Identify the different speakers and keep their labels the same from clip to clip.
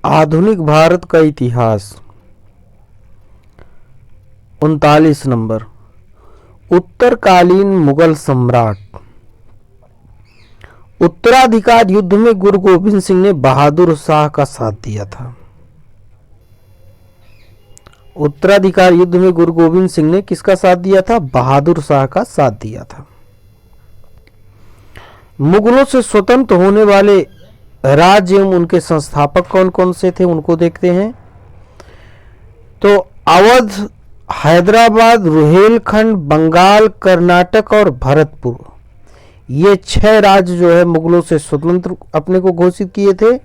Speaker 1: आधुनिक भारत का इतिहास। 39 नंबर। उत्तरकालीन मुगल सम्राट। उत्तराधिकार युद्ध में गुरु गोविंद सिंह ने बहादुर शाह का साथ दिया था। उत्तराधिकार युद्ध में गुरु गोविंद सिंह ने किसका साथ दिया था? बहादुर शाह का साथ दिया था। मुगलों से स्वतंत्र होने वाले राज्य एवं उनके संस्थापक कौन कौन से थे उनको देखते हैं। तो अवध, हैदराबाद, रुहेलखंड, बंगाल, कर्नाटक और भरतपुर, ये 6 राज्य जो है मुगलों से स्वतंत्र अपने को घोषित किए थे।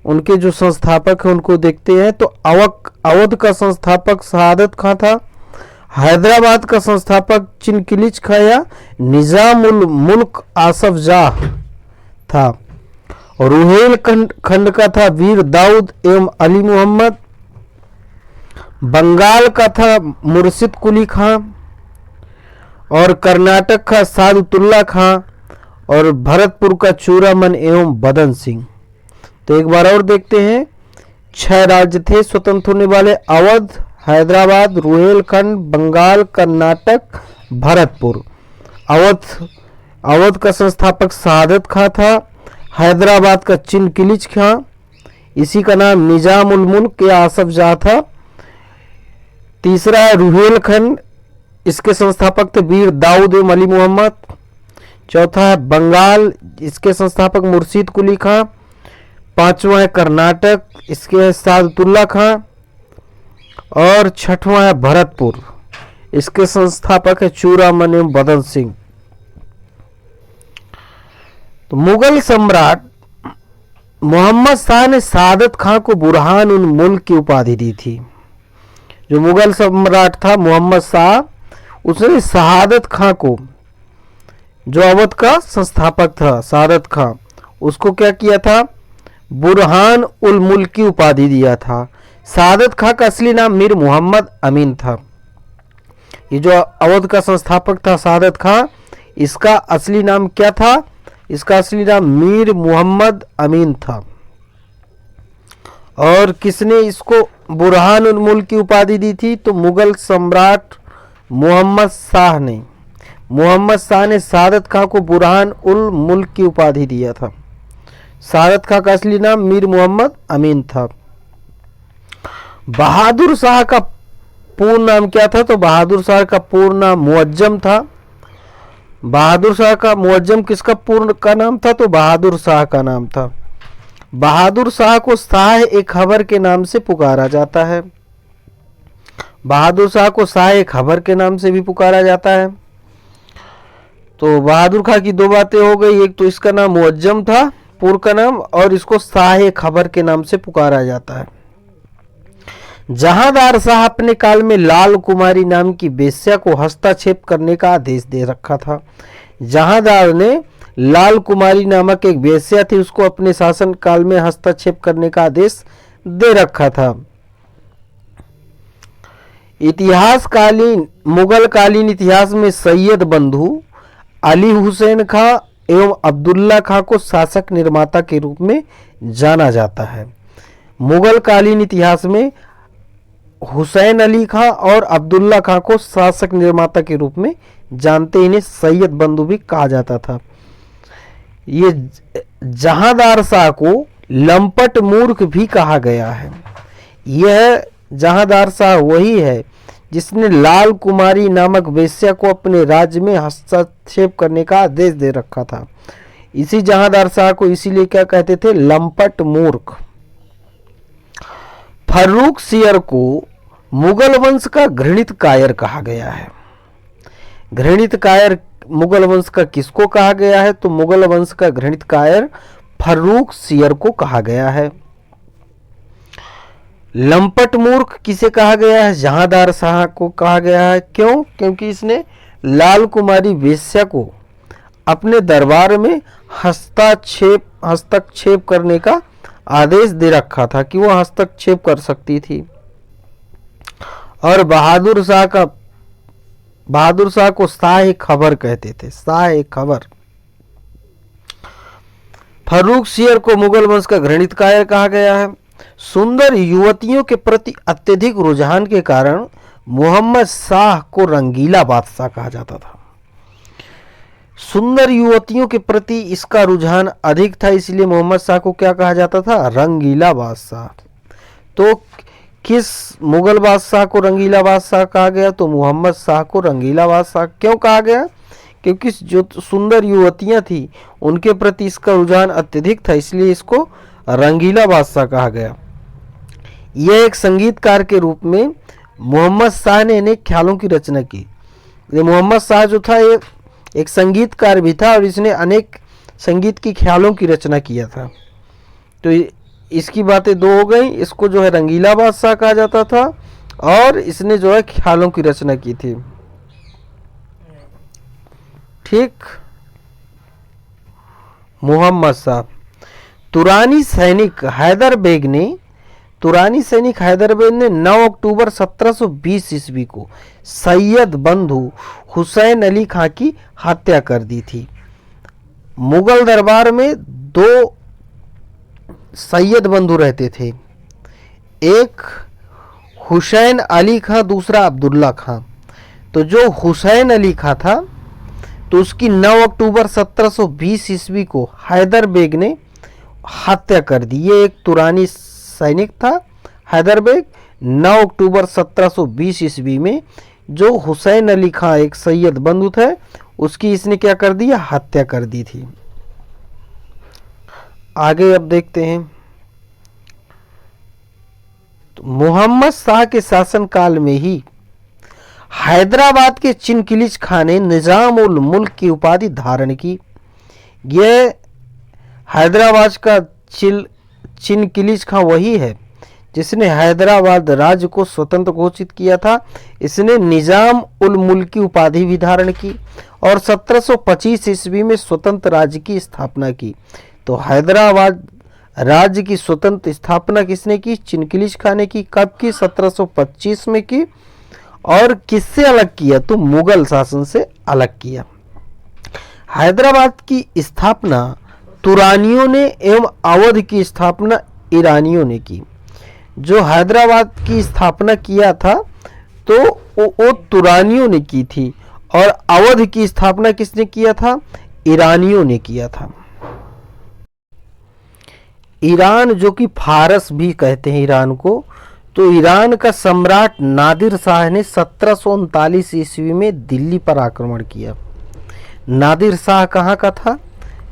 Speaker 1: उनके जो संस्थापक हैं उनको देखते हैं। तो अवध का संस्थापक शहादत खां था। हैदराबाद का संस्थापक चिनकिलिच खां या निजामुल मुल्क आसफ जाह था। और रुहेलखंड का था वीर दाऊद एवं अली मोहम्मद। बंगाल का था मुर्शिद कुली खां। और कर्नाटक का सादुतुल्ला खां। और भरतपुर का चूरामन एवं बदन सिंह। तो एक बार और देखते हैं। 6 राज्य थे स्वतंत्र होने वाले: अवध, हैदराबाद, रुहेलखंड, बंगाल, कर्नाटक, भरतपुर। अवध का संस्थापक शहादत खां था। हैदराबाद का चिनकिलिच खां, इसी का नाम निजामुल मुल्क या आसफ जाह था। तीसरा है रुहेलखंड, इसके संस्थापक थे वीर दाऊद एवं अली मोहम्मद। चौथा है बंगाल, इसके संस्थापक मुर्शिद कुली खां। 5वां है कर्नाटक, इसके है सादुतुल्ला खां। और 6वां है भरतपुर, इसके संस्थापक है चूरामन एवं बदन सिंह। तो मुगल सम्राट मोहम्मद शाह ने शहादत खां को बुरहान उल मुल्क की उपाधि दी थी। जो मुगल सम्राट था मोहम्मद शाह, उसने शहादत खां को, जो अवध का संस्थापक था शहादत खां, उसको क्या किया था? बुरहान उल मुल्क की उपाधि दिया था। शहादत खां का असली नाम मीर मोहम्मद अमीन था। ये जो अवध का संस्थापक था शहादत खां, इसका असली नाम क्या था? इसका असली नाम मीर मोहम्मद अमीन था। और किसने इसको बुरहान उल मुल्क की उपाधि दी थी? तो मुगल सम्राट मोहम्मद शाह ने। मोहम्मद शाह ने शहादत खां को बुरहान उल मुल्क की उपाधि दिया था। शहादत खां का असली नाम मीर मोहम्मद अमीन था। बहादुर शाह का पूर्ण नाम क्या था? तो बहादुर शाह का पूर्ण नाम मुअज्जम था। बहादुर शाह का मुअज्जम किसका पूर्ण का नाम था? तो बहादुर शाह का नाम था। बहादुर शाह को शाह-ए खबर के नाम से पुकारा जाता है। बहादुर शाह को शाह-ए खबर के नाम से भी पुकारा जाता है। तो बहादुर खां की 2 बातें हो गई। एक तो इसका नाम मुअज्जम था पूर्व का नाम, और इसको शाह खबर के नाम से पुकारा जाता है। जहांदार शाह अपने काल में लाल कुमारी नाम की वेश्या को हस्तक्षेप करने का आदेश दे रखा था। जहांदार ने लाल कुमारी नामक एक वेश्या थी, उसको अपने शासन काल में हस्तक्षेप करने का आदेश दे रखा था। इतिहासकालीन मुगल कालीन इतिहास में सैयद बंधु अली हुसैन खां एवं अब्दुल्ला खां को शासक निर्माता के रूप में जाना जाता है। मुगल कालीन इतिहास में हुसैन अली खां और अब्दुल्ला खां को शासक निर्माता के रूप में जानते, इन्हें सैयद बंधु भी कहा जाता था। ये जहांदार शाह को लंपट मूर्ख भी कहा गया है। यह जहांदार शाह वही है जिसने लाल कुमारी नामक वेश्या को अपने राज्य में हस्तक्षेप करने का आदेश दे रखा था। इसी जहांदार शाह को इसीलिए क्या कहते थे? लंपट मूर्ख। फर्रुखसियर को मुगल वंश का घृणित कायर कहा गया है। घृणित कायर मुगल वंश का किसको कहा गया है? तो मुगल वंश का घृणित कायर फर्रुखसियर को कहा गया है। लंपट मूर्ख किसे कहा गया है? जहांदार शाह को कहा गया है। क्यों? क्योंकि इसने लाल कुमारी वेश्या को अपने दरबार में हस्तक्षेप करने का आदेश दे रखा था कि वो हस्तक्षेप कर सकती थी। और बहादुर शाह को शाह खबर कहते थे। शाह खबर। फर्रुखसियर को मुगल वंश का घृणित कायर कहा गया है। सुंदर युवतियों के प्रति अत्यधिक रुझान के कारण मोहम्मद शाह को रंगीला बादशाह कहा जाता था। सुंदर युवतियों के प्रति इसका रुझान अधिक था, इसलिए मोहम्मद शाह को क्या कहा जाता था? रंगीला बादशाह। तो किस मुगल बादशाह को रंगीला बादशाह कहा गया? तो मोहम्मद शाह को रंगीला बादशाह क्यों कहा गया? क्योंकि जो सुंदर युवतियां थी उनके प्रति इसका रुझान अत्यधिक था, इसलिए इसको रंगीला बादशाह कहा गया। यह एक संगीतकार के रूप में मोहम्मद शाह ने अनेक ख्यालों की रचना की। मोहम्मद शाह जो था ये एक संगीतकार भी था और इसने अनेक संगीत की ख्यालों की रचना किया था। तो इसकी बातें दो हो गई। इसको जो है रंगीला बादशाह कहा जाता था और इसने जो है ख्यालों की रचना की थी। ठीक। मोहम्मद शाह। तुरानी सैनिक हैदर बेग ने 9 अक्टूबर 1720 ईस्वी को सैयद बंधु हुसैन अली खां की हत्या कर दी थी। मुगल दरबार में 2 सैयद बंधु रहते थे, एक हुसैन अली खां, दूसरा अब्दुल्ला खां। तो जो हुसैन अली खां था तो उसकी 9 अक्टूबर 1720 ईस्वी को हैदर बेग ने हत्या कर दी। ये एक तुरानी सैनिक था हैदर बेग। 9 अक्टूबर 1720 ईस्वी में जो हुसैन अली खां एक सैयद बंधु थे उसकी इसने क्या कर दिया? हत्या कर दी थी। आगे अब देखते हैं। तो मोहम्मद शाह के शासनकाल में ही हैदराबाद के चिनकिलिच खां ने निजाम उल मुल्क की उपाधि धारण की। यह हैदराबाद का चिनकिलिच खां वही है जिसने हैदराबाद राज्य को स्वतंत्र घोषित किया था। इसने निजाम उल मुल्क की उपाधि भी धारण की और 1725 ईस्वी में स्वतंत्र राज्य की स्थापना की। तो हैदराबाद राज्य की स्वतंत्र स्थापना किसने की? चिनकिलिच खां ने की। कब की? 1725 में की। और किससे अलग किया? तो मुगल शासन से अलग किया। हैदराबाद की स्थापना तुरानियों ने एवं अवध की स्थापना ईरानियों ने की। जो हैदराबाद की स्थापना किया था तो वो तुरानियों ने की थी और अवध की स्थापना किसने किया था? ईरानियों ने किया था। ईरान, जो कि फारस भी कहते हैं ईरान को, तो ईरान का सम्राट नादिर शाह ने 1739 ईस्वी में दिल्ली पर आक्रमण किया। नादिर शाह कहाँ का था?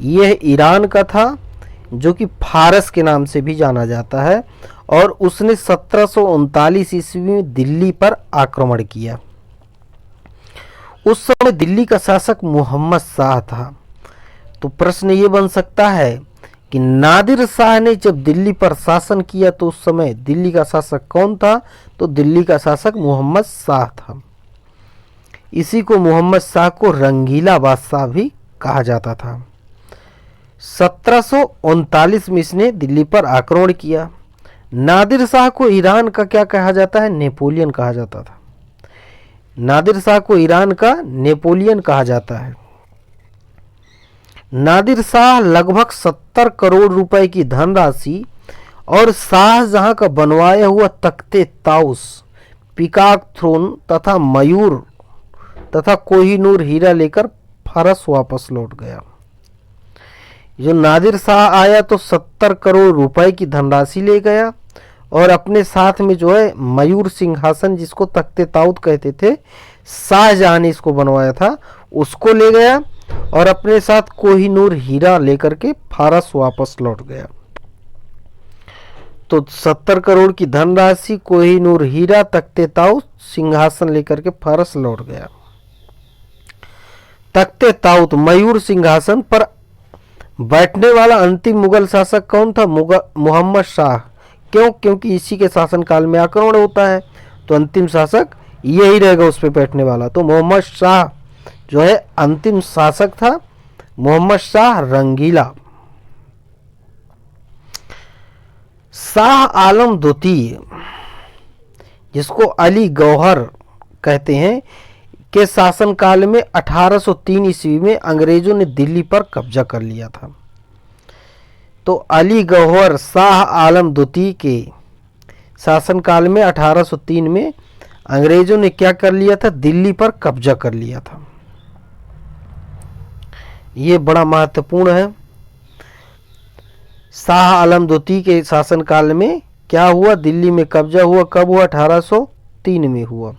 Speaker 1: यह ईरान का था, जो कि फारस के नाम से भी जाना जाता है, और उसने 1739 ईस्वी में दिल्ली पर आक्रमण किया। उस समय दिल्ली का शासक मोहम्मद शाह था। तो प्रश्न ये बन सकता है कि नादिर शाह ने जब दिल्ली पर शासन किया तो उस समय दिल्ली का शासक कौन था? तो दिल्ली का शासक मोहम्मद शाह था। इसी को मोहम्मद शाह को रंगीला बादशाह भी कहा जाता था। 1739 में इसने दिल्ली पर आक्रमण किया। नादिर शाह को ईरान का क्या कहा जाता है? नेपोलियन कहा जाता था। नादिर शाह को ईरान का नेपोलियन कहा जाता है। नादिर शाह लगभग 70 करोड़ रुपए की धनराशि और शाहजहां का बनवाया हुआ तख्ते ताउस, पीकॉक थ्रोन तथा मयूर तथा कोहिनूर हीरा लेकर फारस वापस लौट गया। जो नादिर शाह आया तो 70 करोड़ रुपए की धनराशि ले गया और अपने साथ में जो है मयूर सिंहासन, जिसको तख्ते ताउत कहते थे, शाहजहां ने इसको बनवाया था, उसको ले गया और अपने साथ कोहिनूर हीरा लेकर के फारस वापस लौट गया। तो 70 करोड़ की धनराशि, कोहिनूर हीरा, तख्ते ताउत, सिंहासन लेकर के फारस लौट गया। तख्ते ताउत मयूर सिंहासन पर बैठने वाला अंतिम मुगल शासक कौन था? मोहम्मद शाह। क्यों? क्योंकि इसी के शासनकाल में आक्रमण होता है, तो अंतिम शासक यही रहेगा उस पर बैठने वाला। तो मोहम्मद शाह जो है अंतिम शासक था, मोहम्मद शाह रंगीला। शाह आलम द्वितीय, जिसको अली गौहर कहते हैं, के शासनकाल में 1803 ईस्वी में अंग्रेजों ने दिल्ली पर कब्जा कर लिया था। तो अली गौहर शाह आलम द्वितीय के शासनकाल में 1803 में अंग्रेजों ने क्या कर लिया था, दिल्ली पर कब्जा कर लिया था। ये बड़ा महत्वपूर्ण है। शाह आलम द्वितीय के शासनकाल में क्या हुआ, दिल्ली में कब्जा हुआ। कब हुआ, 1803 में हुआ।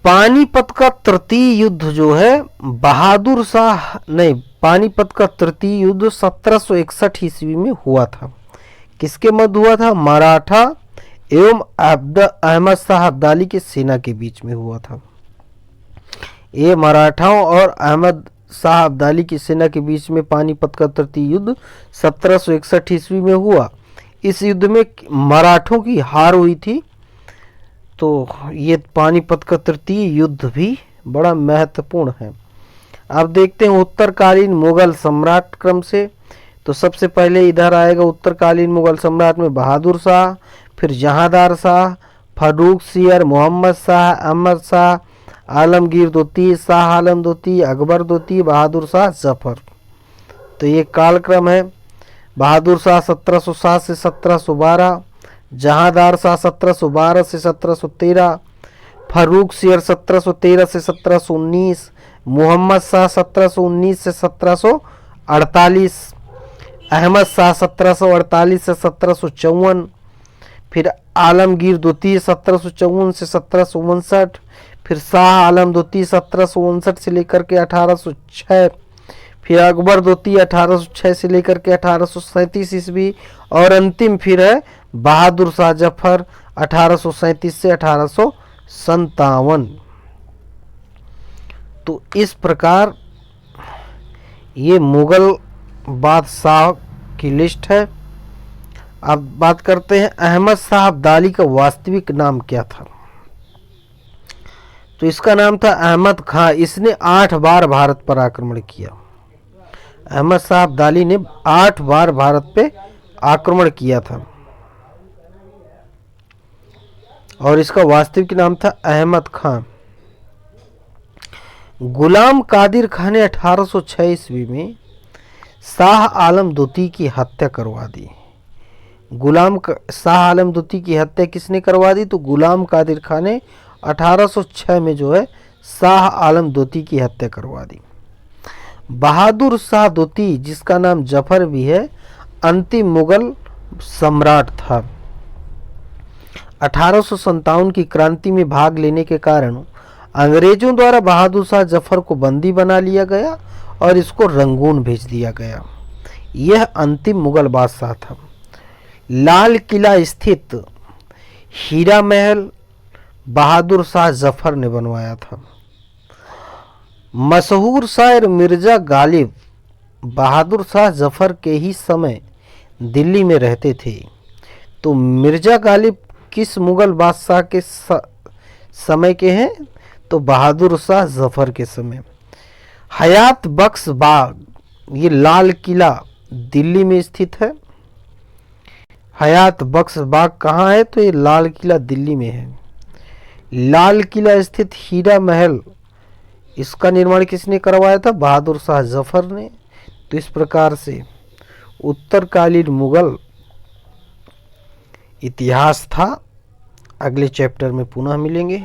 Speaker 1: पानीपत का तृतीय युद्ध जो है बहादुर शाह नहीं, पानीपत का तृतीय युद्ध 1761 ईस्वी में हुआ था। किसके मध्य हुआ था, मराठा एवं अहमद शाह अब्दाली की सेना के बीच में हुआ था। ये मराठाओं और अहमद शाह अब्दाली की सेना के बीच में पानीपत का तृतीय युद्ध 1761 ईस्वी में हुआ। इस युद्ध में मराठों की हार हुई थी। तो ये पानीपत का तृतीय युद्ध भी बड़ा महत्वपूर्ण है। अब देखते हैं उत्तरकालीन मुगल सम्राट क्रम से। तो सबसे पहले इधर आएगा उत्तरकालीन मुगल सम्राट में बहादुर शाह, फिर जहांदार शाह, फर्रुख सियर, मोहम्मद शाह, अहमद शाह, आलमगीर द्वितीय, शाह आलम द्वितीय, अकबर द्वितीय, बहादुर शाह जफर। तो ये कालक्रम है। बहादुर शाह 1707 से 1712, जहांदार शाह 1712 से 1713, फर्रुख सियर 1713 से 1719, मोहम्मद शाह 1719 से 1748, अहमद शाह 1748 से 1754, फिर आलमगीर द्वितीय 1754 से 1759, फिर शाह आलम द्वितीय 1759 से लेकर के 1806, फिर अकबर द्वितीय 1806 से लेकर के 1837 ईस्वी, और अंतिम फिर है बहादुर शाह जफर 1837 से 1857। तो इस प्रकार ये मुगल बादशाह की लिस्ट है। अब बात करते हैं अहमद शाह अब्दाली का वास्तविक नाम क्या था। तो इसका नाम था अहमद खां। इसने 8 बार भारत पर आक्रमण किया। अहमद शाह अब्दाली ने 8 बार भारत पे आक्रमण किया था और इसका वास्तविक नाम था अहमद खां। गुलाम कादिर खान ने 1806 ईस्वी में शाह आलम द्वितीय की हत्या करवा दी। शाह आलम द्वितीय की हत्या किसने करवा दी, तो गुलाम कादिर खान ने 1806 में जो है शाह आलम द्वितीय की हत्या करवा दी। बहादुर शाह द्वितीय, जिसका नाम जफर भी है, अंतिम मुगल सम्राट था। 1857 की क्रांति में भाग लेने के कारण अंग्रेजों द्वारा बहादुर शाह जफर को बंदी बना लिया गया और इसको रंगून भेज दिया गया। यह अंतिम मुगल बादशाह था। लाल किला स्थित हीरा महल बहादुर शाह जफर ने बनवाया था। मशहूर शायर मिर्जा गालिब बहादुर शाह जफर के ही समय दिल्ली में रहते थे। तो मिर्जा गालिब किस मुगल बादशाह के समय के हैं, तो बहादुर शाह जफर के समय। हयात बख्श बाग, ये लाल किला दिल्ली में स्थित है। हयात बख्श बाग कहाँ है, तो ये लाल किला दिल्ली में है। लाल किला स्थित हीरा महल, इसका निर्माण किसने करवाया था, बहादुर शाह जफर ने। तो इस प्रकार से उत्तरकालीन मुगल इतिहास था। अगले चैप्टर में पुनः मिलेंगे।